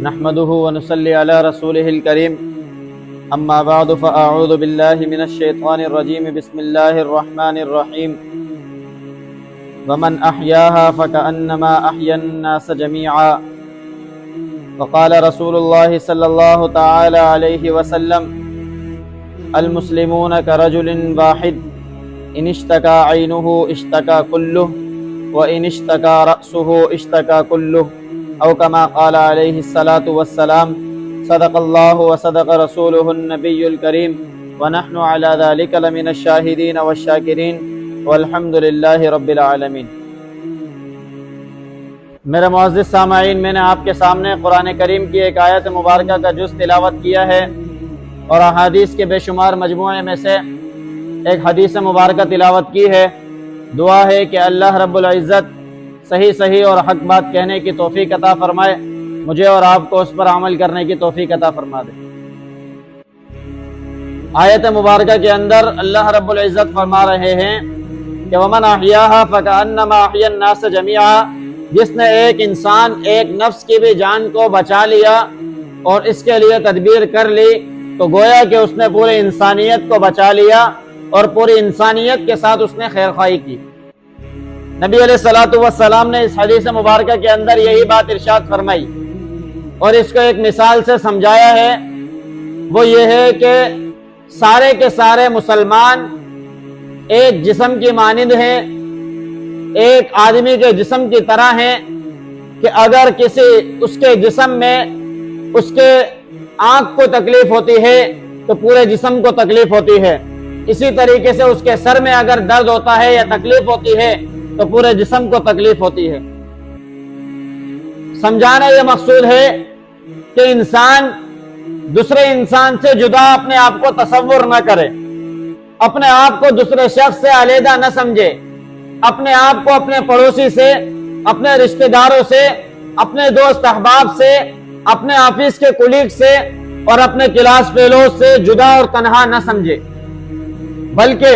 نحمده ونصلي على رسوله الكريم اما بعد فاعوذ بالله من الشيطان الرجيم بسم الله الرحمن الرحيم ومن احياها فكأنما احيا الناس جميعا وقال رسول الله صلى الله تعالى عليه وسلم المسلمون كرجل واحد ان اشتكى عينه اشتكى كله وان اشتكى رأسه اشتكى كله او كما قال عليه الصلاة والسلام صدق الله وصدق رسوله النبي الكريم ونحن على ذلك لمن الشاهدين والشاكرين والحمد لله رب العالمین۔ میرے معزز سامعین، میں نے آپ کے سامنے قرآن کریم کی ایک آیت مبارکہ کا جز تلاوت کیا ہے اور احادیث کے بے شمار مجموعے میں سے ایک حدیث مبارکہ تلاوت کی ہے۔ دعا ہے کہ اللہ رب العزت صحیح اور حق بات کہنے کی توفیق عطا فرمائے، مجھے اور آپ کو اس پر عمل کرنے کی توفیق عطا فرما دے۔ آیت مبارکہ کے اندر اللہ رب العزت فرما رہے ہیں کہ وَمَنْ أَحْيَاهَا فَكَأَنَّمَا أَحْيَا النَّاسَ جَمِيعًا، جس نے ایک انسان ایک نفس کی بھی جان کو بچا لیا اور اس کے لیے تدبیر کر لی تو گویا کہ اس نے پوری انسانیت کو بچا لیا اور پوری انسانیت کے ساتھ اس نے خیر خواہی کی۔ نبی علیہ الصلوۃ والسلام نے اس حدیث مبارکہ کے اندر یہی بات ارشاد فرمائی اور اس کو ایک مثال سے سمجھایا ہے۔ وہ یہ ہے کہ سارے کے سارے مسلمان ایک جسم کی مانند ہیں، ایک آدمی کے جسم کی طرح ہیں کہ اگر کسی اس کے جسم میں اس کے آنکھ کو تکلیف ہوتی ہے تو پورے جسم کو تکلیف ہوتی ہے، اسی طریقے سے اس کے سر میں اگر درد ہوتا ہے یا تکلیف ہوتی ہے تو پورے جسم کو تکلیف ہوتی ہے۔ سمجھانا یہ مقصود ہے کہ انسان دوسرے انسان سے جدا اپنے آپ کو تصور نہ کرے، اپنے آپ کو دوسرے شخص سے علیحدہ نہ سمجھے، اپنے آپ کو اپنے پڑوسی سے، اپنے رشتہ داروں سے، اپنے دوست احباب سے، اپنے آفس کے کولیگ سے اور اپنے کلاس فیلوز سے جدا اور تنہا نہ سمجھے، بلکہ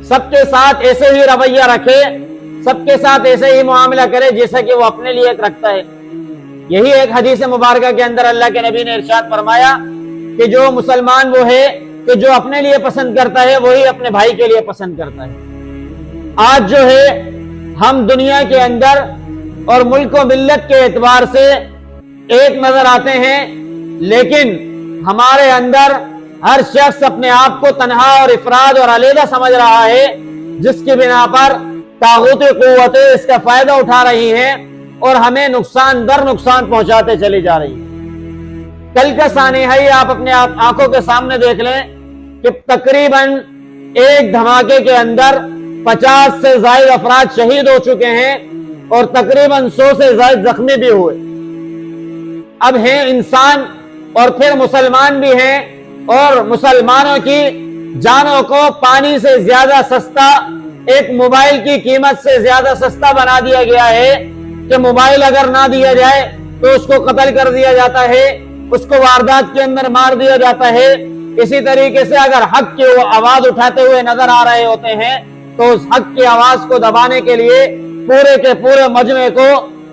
سب کے ساتھ ایسے ہی رویہ رکھے، سب کے ساتھ ایسے ہی معاملہ کرے جیسا کہ وہ اپنے لیے رکھتا ہے۔ یہی ایک حدیث مبارکہ کے اندر اللہ کے نبی نے ارشاد فرمایا کہ جو مسلمان وہ ہے کہ جو اپنے لیے پسند کرتا ہے وہی اپنے بھائی کے لیے پسند کرتا ہے۔ آج جو ہے ہم دنیا کے اندر اور ملک و ملت کے اعتبار سے ایک نظر آتے ہیں، لیکن ہمارے اندر ہر شخص اپنے آپ کو تنہا اور افراد اور علیحدہ سمجھ رہا ہے، جس کی بنا پر طاغوت قوتیں اس کا فائدہ اٹھا رہی ہیں اور ہمیں نقصان در نقصان پہنچاتے چلی جا رہی ہیں۔ کل کا سانحہ ہی آپ اپنے آنکھوں کے سامنے دیکھ لیں کہ تقریباً ایک دھماکے کے اندر 50 سے زائد افراد شہید ہو چکے ہیں اور تقریباً 100 سے زائد زخمی بھی ہوئے۔ اب ہیں انسان اور پھر مسلمان بھی ہیں، اور مسلمانوں کی جانوں کو پانی سے زیادہ سستا، ایک موبائل کی قیمت سے زیادہ سستا بنا دیا گیا ہے کہ موبائل اگر نہ دیا جائے تو اس کو قتل کر دیا جاتا ہے، اس کو واردات کے اندر مار دیا جاتا ہے۔ اسی طریقے سے اگر حق کی وہ آواز اٹھاتے ہوئے نظر آ رہے ہوتے ہیں تو اس حق کی آواز کو دبانے کے لیے پورے کے پورے مجمع کو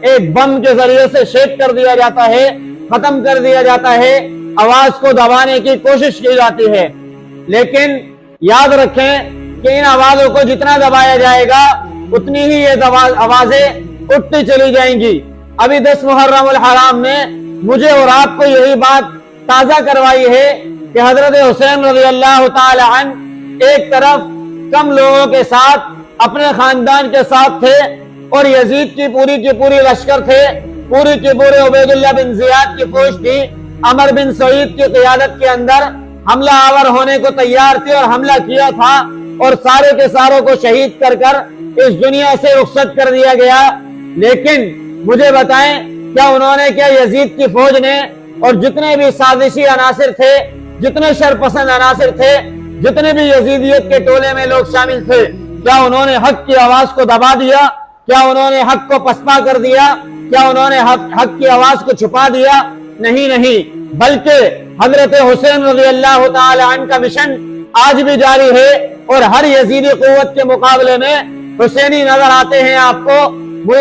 ایک بم کے ذریعے سے شیک کر دیا جاتا ہے، ختم کر دیا جاتا ہے، آواز کو دبانے کی کوشش کی جاتی ہے۔ لیکن یاد رکھیں کہ ان آوازوں کو جتنا دبایا جائے گا اتنی ہی یہ آوازیں اٹھتی چلی جائیں گی۔ ابھی 10 محرم الحرام نے مجھے اور آپ کو یہی بات تازہ کروائی ہے کہ حضرت حسین رضی اللہ تعالی عنہ ایک طرف کم لوگوں کے ساتھ اپنے خاندان کے ساتھ تھے اور یزید کی پوری لشکر تھے، پورے عبید اللہ بن زیاد کی فوج تھی، عمر بن سعید کی قیادت کے اندر حملہ آور ہونے کو تیار تھی اور حملہ کیا تھا اور سارے کے ساروں کو شہید کر اس دنیا سے رخصت کر دیا گیا۔ لیکن مجھے بتائیں کیا انہوں نے، کیا یزید کی فوج نے اور جتنے بھی سازشی عناصر تھے، جتنے شرپسند عناصر تھے، جتنے بھی یزیدیت کے ٹولے میں لوگ شامل تھے، کیا انہوں نے حق کی آواز کو دبا دیا؟ کیا انہوں نے حق کو پسپا کر دیا؟ کیا انہوں نے حق کی آواز کو چھپا دیا؟ نہیں، بلکہ حضرت حسین رضی اللہ تعالی عنہ کا مشن آج بھی جاری ہے اور ہر یزیدی قوت کے مقابلے میں حسینی نظر آتے ہیں آپ کو۔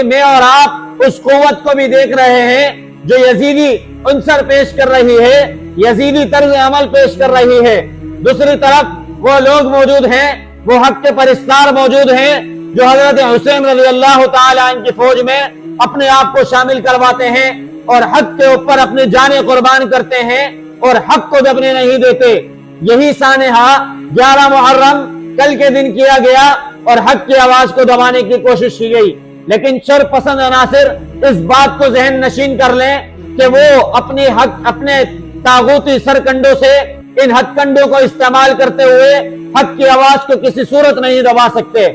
میں اور آپ اس قوت کو بھی دیکھ رہے ہیں جو यजीदी अंसर पेश कर रही है, यजीदी तर्ज अमल पेश कर रही है। दूसरी तरफ वो लोग मौजूद हैं, वो हक के परिस्तार मौजूद हैं, जो हजरत हुसैन रज़ी अल्लाह तआला अन्हु की फौज में अपने आप को शामिल करवाते हैं और हक के ऊपर अपनी जानें कुर्बान करते हैं और हक को दबने नहीं देते। यही सानहा 11 मुहर्रम कल के दिन किया गया और हक की आवाज को दबाने की कोशिश की गई। लेकिन शर पसंद अनासिर इस बात को जहन नशीन कर लें कि वो अपने तागूती सरकंडों से इन हथकंडों को इस्तेमाल करते हुए हक की आवाज को किसी सूरत नहीं दबा सकते।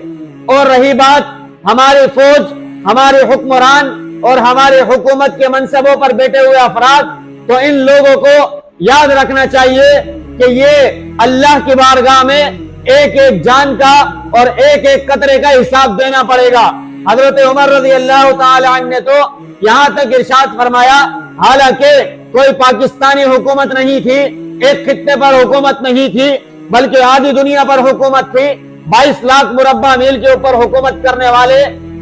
और रही बात हमारी फौज, हमारे हुक्मरान और हमारे हुकूमत के मनसबों पर बैठे हुए अफराद, तो इन लोगों को याद रखना चाहिए कि ये अल्लाह की बारगाह में एक एक जान का और एक एक कतरे का हिसाब देना पड़ेगा। हजरत उमर रज़ी अल्लाह तआला अन्हु ने तो यहाँ तक इरशाद फरमाया, हालांकि कोई पाकिस्तानी हुकूमत नहीं थी, एक खित्ते पर हुकूमत नहीं थी, बल्कि आधी दुनिया पर हुकूमत थी। 22 लाख मुरब्बा मील के ऊपर हुकूमत करने वाले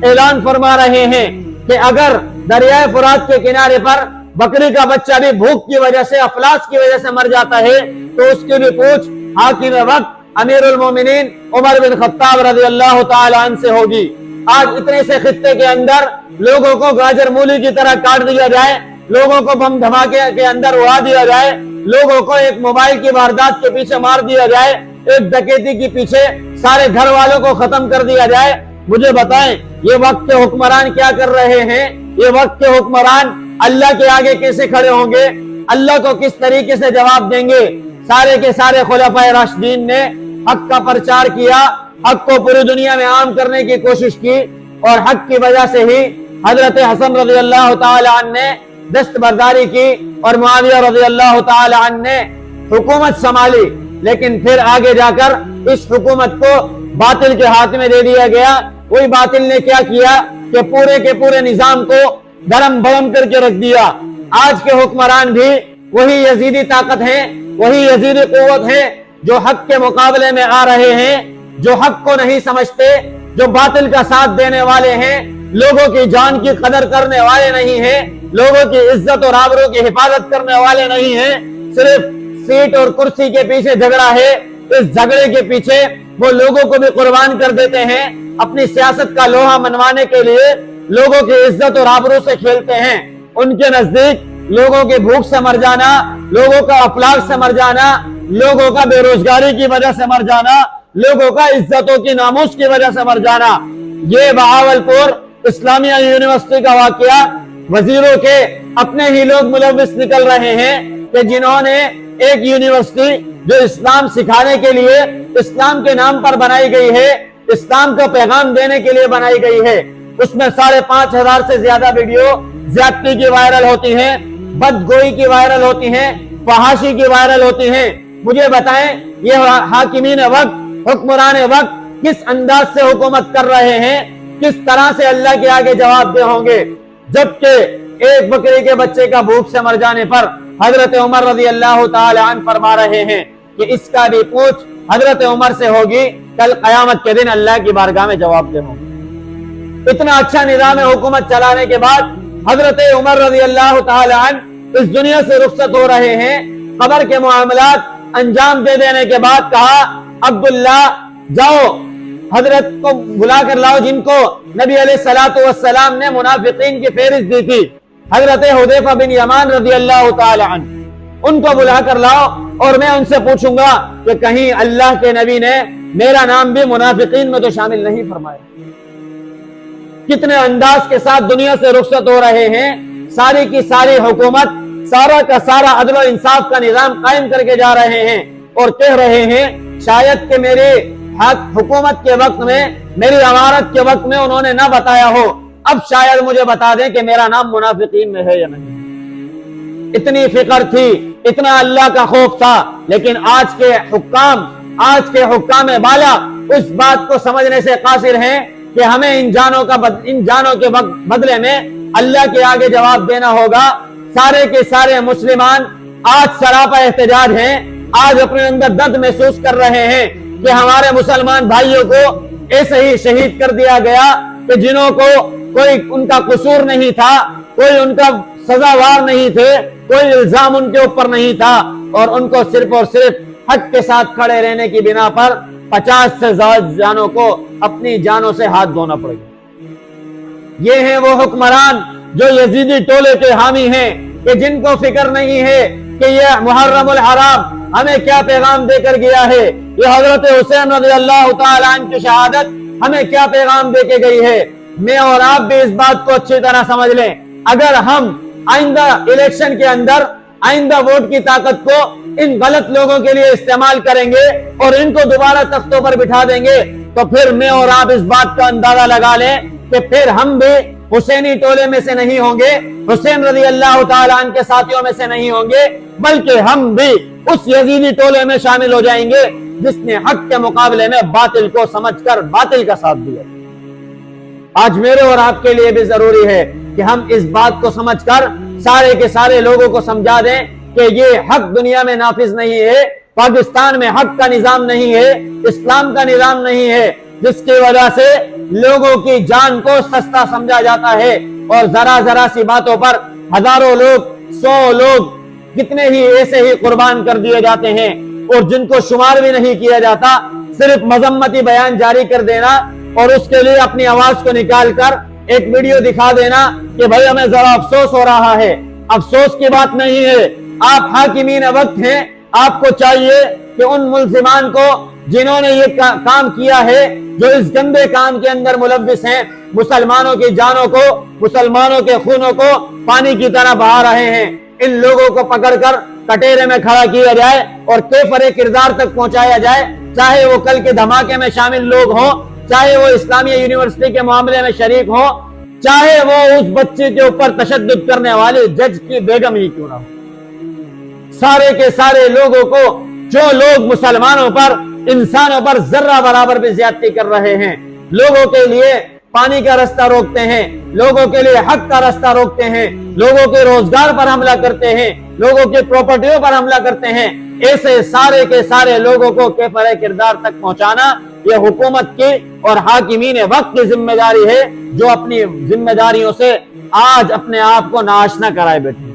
ऐलान फरमा रहे हैं कि अगर दरियाए फुरात के किनारे पर बकरी का बच्चा भी भूख की वजह से, अफलास की वजह से मर जाता है, तो उसकी भी पूछ हाकिम वक्त अमीरुल मोमिनीन उमर बिन खत्ताब रज़ी अल्लाह तआला अन्हु से होगी। आज इतने से खित्ते के अंदर लोगों को गाजर मूली की तरह काट दिया जाए, लोगों को बम धमाके के अंदर उड़ा दिया जाए, लोगों को एक मोबाइल की वारदात के पीछे मार दिया जाए, एक डकैती के पीछे सारे घर वालों को खत्म कर दिया जाए। मुझे बताएं, ये वक्त के हुक्मरान क्या कर रहे हैं? ये वक्त के हुक्मरान अल्लाह के आगे कैसे खड़े होंगे? अल्लाह को किस तरीके से जवाब देंगे? सारे के सारे खुलफाए राशिदीन ने हक का प्रचार किया, हक को पूरी दुनिया में आम करने की कोशिश की और हक की वजह से ही हजरत हसन रज़ी अल्लाह तआला अन्हु ने दस्तबरदारी की और मुआविया रज़ी अल्लाह तआला अन्हु ने हुकूमत संभाली। लेकिन फिर आगे जाकर इस हुकूमत को बातिल के हाथ में दे दिया गया। वही बातिल ने क्या किया कि पूरे के पूरे निजाम को धर्म भरम करके रख दिया। आज के हुक्मरान भी वही यजीदी ताकत है, वही यजीदी कुव्वत है, जो हक के मुकाबले में आ रहे हैं, जो हक को नहीं समझते, जो बातिल का साथ देने वाले हैं, लोगों की जान की कदर करने वाले नहीं हैं, लोगों की इज्जत और आबरू की हिफाजत करने वाले नहीं हैं। सिर्फ सीट और कुर्सी के पीछे झगड़ा है। इस झगड़े के पीछे वो लोगों को भी कुर्बान कर देते हैं, अपनी सियासत का लोहा मनवाने के लिए लोगों की इज्जत और आबरू से खेलते हैं। उनके नजदीक लोगों की भूख से मर जाना, लोगों का अफलाक से मर जाना, लोगों का बेरोजगारी की वजह से मर जाना, लोगों का इज्जतों की नामूस की वजह से मर जाना, ये बहावलपुर इस्लामिया यूनिवर्सिटी का वाकया वजीरों के अपने ही लोग मुलव्विस निकल रहे हैं कि जिन्होंने एक यूनिवर्सिटी जो इस्लाम सिखाने के लिए, इस्लाम के नाम पर बनाई गई है, इस्लाम को पैगाम देने के लिए बनाई गई है, उसमें 5,500 से ज्यादा वीडियो ज्यादती की वायरल होती हैं, बदगोई की वायरल होती हैं, फहाशी की वायरल होती हैं। मुझे बताएं, ये हाकिमीन वक्त, हुक्मरान वक्त किस अंदाज से हुकूमत कर रहे हैं, किस तरह से अल्लाह के आगे जवाब दे होंगे? जबकि एक बकरी के बच्चे का भूख से मर जाने पर हजरत उमर रज़ी अल्लाह तआला अन्हु फरमा रहे हैं कि इसका भी पूछ हजरत उमर से होगी, कल कयामत के दिन अल्लाह की बारगाह में जवाब दे होंगे। इतना अच्छा निज़ाम हुकूमत चलाने के बाद हजरत उमर रज़ी अल्लाह तआला अन्हु इस दुनिया से रुखसत हो रहे हैं। कब्र के मामलात अंजाम दे देने के बाद कहा, अब्दुल्ला जाओ हजरत को बुला कर लाओ जिनको नबी अलैहिस्सलातु वस्सलाम ने मुनाफिकीन की फेहरिस्त दी थी, हजरत हुदैफा बिन यमान रज़ी अल्लाह तआला अन्हु, उनको बुला कर लाओ और मैं उनसे पूछूंगा कि कहीं अल्लाह के नबी ने मेरा नाम भी मुनाफिकीन में तो शामिल नहीं फरमाया। कितने अंदाज के साथ दुनिया से रुखसत हो रहे हैं। सारी की सारी हुकूमत, सारा का सारा अदल और इंसाफ का निजाम कायम करके जा रहे हैं और कह रहे हैं शायद कि मेरे हक हुकूमत के वक्त में, मेरी अमारत के वक्त में उन्होंने ना बताया हो, अब शायद मुझे बता दें कि मेरा नाम मुनाफिकीन में है या नहीं। इतनी फिक्र थी, इतना अल्लाह का खौफ था। लेकिन आज के हुक्काम बाला उस बात को समझने से कासिर हैं कि हमें इन जानों के बदले में अल्लाह के आगे जवाब देना होगा। सारे के सारे मुसलमान आज सरापा एहतजाज हैं, आज अपने अंदर दर्द महसूस कर रहे हैं कि हमारे मुसलमान भाइयों को ऐसे ही शहीद कर दिया गया कि जिन्हों को कोई उनका कसूर नहीं था, कोई उनका सजावार नहीं थे, कोई इल्जाम उनके ऊपर नहीं था, और उनको सिर्फ और सिर्फ हक के साथ खड़े रहने की बिना पर 50 से ज्यादा जानों को अपनी जानों से हाथ धोना पड़ गया। ये हैं वो हुक्मरान जो यजीदी टोले के हामी हैं, कि जिनको फिक्र नहीं है कि ये मुहर्रमुल हराम हमें क्या पैगाम देकर गया है, ये हजरत हुसैन रज़ी अल्लाह तआला अन्हु की शहादत हमें क्या पैगाम देके गई है। मैं और आप भी इस बात को अच्छी तरह समझ लें। अगर हम आइंदा इलेक्शन के अंदर आइंदा वोट की ताकत को इन गलत लोगों के लिए इस्तेमाल करेंगे और इनको दोबारा तख्तों पर बिठा देंगे, तो फिर मैं और आप इस बात का अंदाजा लगा लें कि फिर हम भी हुसैनी टोले में से नहीं होंगे, हुसैन रज़ी अल्लाह तआला अन्हु के साथियों में से नहीं होंगे, बल्कि हम भी उस यजीदी टोले में शामिल हो जाएंगे जिसने हक के मुकाबले में बातिल को समझकर बातिल का साथ दिया। आज मेरे और आपके लिए भी जरूरी है कि हम इस बात को समझकर सारे के सारे लोगों को समझा दें कि ये हक दुनिया में नाफिज नहीं है, पाकिस्तान में हक का निजाम नहीं है, इस्लाम का निजाम नहीं है, जिसकी वजह से लोगों की जान को सस्ता समझा जाता है और जरा जरा सी बातों पर हजारों लोग, 100 लोग कितने ही ऐसे ही कुर्बान कर दिए जाते हैं, और जिनको शुमार भी नहीं किया जाता। सिर्फ मजम्मती बयान जारी कर देना और उसके लिए अपनी आवाज को निकाल कर एक वीडियो दिखा देना कि भाई हमें जरा अफसोस हो रहा है, अफसोस की बात नहीं है। आप हाकिमीन वक्त हैं, आपको चाहिए कि उन मुल्जिमान को जिन्होंने ये काम किया है, जो इस गंदे काम के अंदर मुलव्विस हैं, मुसलमानों की जानों को, मुसलमानों के खूनों को पानी की तरह बहा रहे हैं, इन लोगों को पकड़कर कटेरे में खड़ा किया जाए और केफरे किरदार तक पहुंचाया जाए। चाहे वो कल के धमाके में शामिल लोग हों, चाहे वो इस्लामिया यूनिवर्सिटी के मामले में शरीक हो, चाहे वो उस बच्चे के ऊपर तशद्दुद करने वाले जज की बेगम ही क्यों ना हो, सारे के सारे लोगों को, जो लोग मुसलमानों पर, इंसानों पर जर्रा बराबर भी ज्यादती कर रहे हैं, लोगों के लिए पानी का रास्ता रोकते हैं, लोगों के लिए हक का रास्ता रोकते हैं, लोगों के रोजगार पर हमला करते हैं, लोगों की प्रॉपर्टियों पर हमला करते हैं, ऐसे सारे के सारे लोगों को केफरे किरदार तक पहुंचाना ये हुकूमत की और हाकिमीन वक्त की जिम्मेदारी है, जो अपनी जिम्मेदारियों से आज अपने आप को नाआशना कराए बैठे।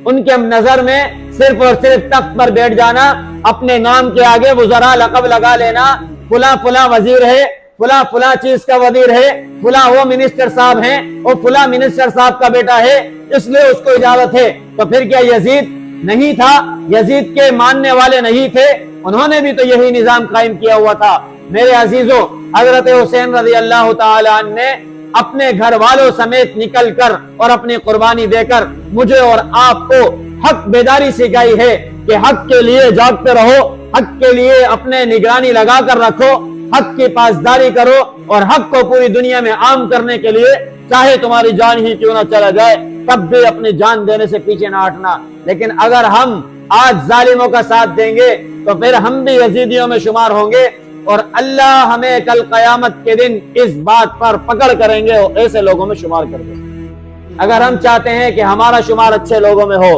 उनके नजर में सिर्फ और सिर्फ तख्त पर बैठ जाना, अपने नाम के आगे वज़रा लक़ब लगा लेना, फुला फुला वजीर है, फुला फुला चीज का वजीर है, फुला वो मिनिस्टर साहब हैं और फुला मिनिस्टर साहब का बेटा है, इसलिए उसको इजाजत है। तो फिर क्या यजीद नहीं था? यजीद के मानने वाले नहीं थे? उन्होंने भी तो यही निजाम कायम किया हुआ था। मेरे अजीजों, हजरत हुसैन रज़ी अल्लाह तआला अन्हु ने अपने घर वालों समेत निकल कर और अपनी कुर्बानी देकर मुझे और आपको हक बेदारी सिखाई है कि हक के लिए जागते रहो, हक के लिए अपने निगरानी लगा कर रखो, हक की पासदारी करो और हक को पूरी दुनिया में आम करने के लिए चाहे तुम्हारी जान ही क्यों ना चला जाए, तब भी अपनी जान देने से पीछे ना हटना। लेकिन अगर हम आज जालिमों का साथ देंगे तो फिर हम भी यजीदियों में शुमार होंगे और अल्लाह हमें कल कयामत के दिन इस बात पर पकड़ करेंगे और ऐसे लोगों में शुमार कर देंगे। अगर हम चाहते हैं कि हमारा शुमार अच्छे लोगों में हो,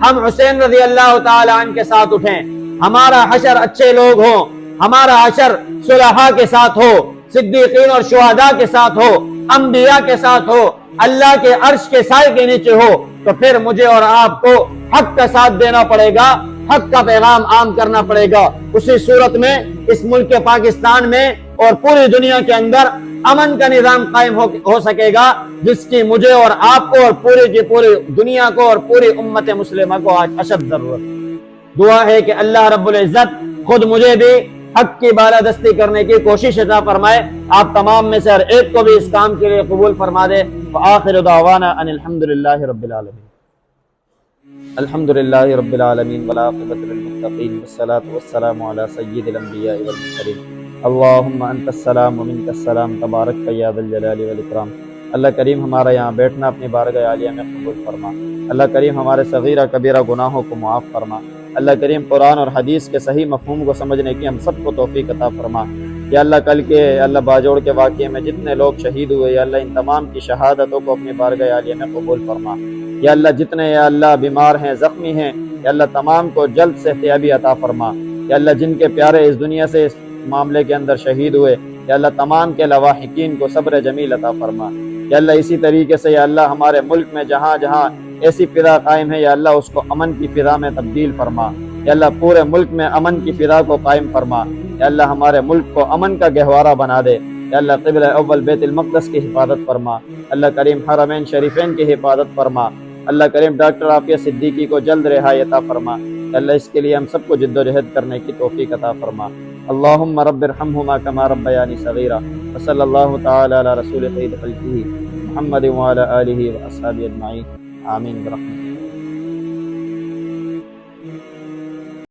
हम हुसैन रज़ी अल्लाह तआला अन्हु के साथ उठें, हमारा हशर अच्छे लोग हो, हमारा हशर सुलहा के साथ हो, सिद्दीकीन और शुहदा के साथ हो, अंबिया के साथ हो, अल्लाह के अर्श के साए के नीचे हो, तो फिर मुझे और आपको हक का साथ देना पड़ेगा, हक का पैगाम आम करना पड़ेगा। उसी सूरत में इस मुल्क के पाकिस्तान में और पूरी दुनिया के अंदर अमन का निजाम कायम हो सकेगा, जिसकी मुझे और आपको और पूरी की पूरी दुनिया को और पूरी उम्मत मुस्लिमा को आज अशद जरूरत। दुआ है कि अल्लाह रब्बुल इज्जत खुद मुझे भी हक की बालादस्ती करने की कोशिश अता फरमाए, आप तमाम में से हर एक को भी इस काम के लिए कबूल फरमा दे। व आखिर दावाना अनिल हम्दुलिल्लाहि रब्बिल आलमीन। अल्हम्दुलिल्लाहि रब्बिल आलमीन वल आक़िबतु लिल मुत्तक़ीन वस्सलातु वस्सलामु अला सय्यिदिल अंबियाइ वल मुरसलीन। अल्लाहुम्मा अंतस सलाम व मिनकस सलाम तबारक या ज़ल जलाली वल इकराम। अल्लाह करीम हमारा यहाँ बैठना अपनी बारगाह आलिया में कबूल फरमा। अल्लाह करीम हमारे सगीरा कबीरा गुनाहों को मुआफ़ फरमा। अल्लाह करीम कुरान और हदीस के सही मफ़हूम को समझने की हम सबको तौफीक अता फरमा। या अल्लाह कल के अल्लाह बाजोड़ के वाक़ये में जितने लोग शहीद हुए, या अल्लाह इन तमाम की शहादतों को अपनी बारगाह आलिया में कबूल फरमा। या अल्लाह जितने या अल्लाह बीमार हैं, ज़ख्मी हैं, या अल्लाह तमाम को जल्द सेहतियाबी अता फरमा। या अल्लाह जिनके प्यारे इस दुनिया से इस मामले के अंदर शहीद हुए, या अल्लाह तमाम के लवाहिकीन को सब्र जमील अता फरमा। या अल्लाह इसी तरीके से या अल्लाह हमारे मुल्क में जहाँ जहाँ ایسی فضا قائم ہے یا اللہ اس کو امن کی فضا میں تبدیل فرما، یا اللہ پورے ملک میں امن کی فضا کو قائم فرما، یا اللہ ہمارے ملک کو امن کا گہوارہ بنا دے، یا اللہ قبلہ اول بیت المقدس کی حفاظت فرما، اللہ کریم حرمین شریفین کی حفاظت فرما، اللہ کریم ڈاکٹر عافیہ صدیقی کو جلد رہائی عطا فرما، یا اللہ اس کے لیے ہم سب کو جد و جہد کرنے کی توفیق عطا فرما۔ اللہم رب ارحمہما کما ربیانی صغیرا، وصلی اللہ تعالی علی رسول خیر خلقہ محمد وعلی آلہ واصحابہ اجمعین، آمین برحمتک۔